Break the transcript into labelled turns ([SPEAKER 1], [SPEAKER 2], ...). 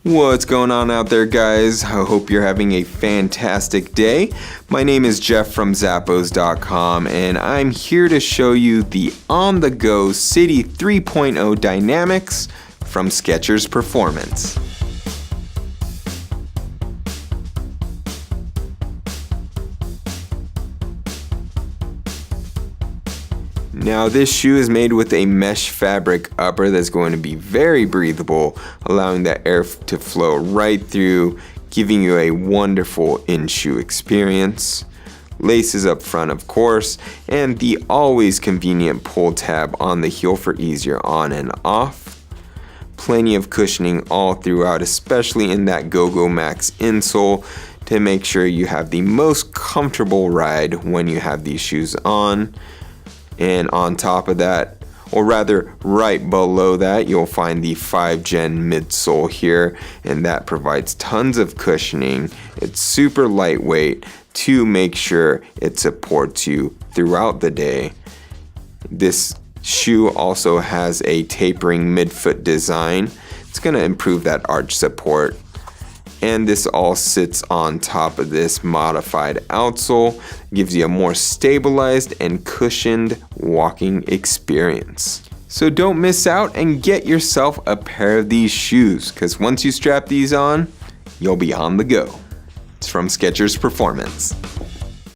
[SPEAKER 1] What's going on out there, guys? I hope you're having a fantastic day. My name is Jeff from Zappos.com, and I'm here to show you the on-the-go City 3.0 Dynamics from SKECHERS Performance. Now this shoe is made with a mesh fabric upper that's going to be very breathable, allowing that air to flow right through, giving you a wonderful in-shoe experience. Laces up front, of course, and the always convenient pull tab on the heel for easier on and off. Plenty of cushioning all throughout, especially in that Goga Max insole, to make sure you have the most comfortable ride when you have these shoes on. And on top of that, or rather right below that, you'll find the 5th gen midsole here, and that provides tons of cushioning. It's super lightweight to make sure it supports you throughout the day. This shoe also has a tapering midfoot design. It's going to improve that arch support. And this all sits on top of this modified outsole, gives you a more stabilized and cushioned walking experience. So don't miss out and get yourself a pair of these shoes, because once you strap these on, you'll be on the go. It's from SKECHERS Performance.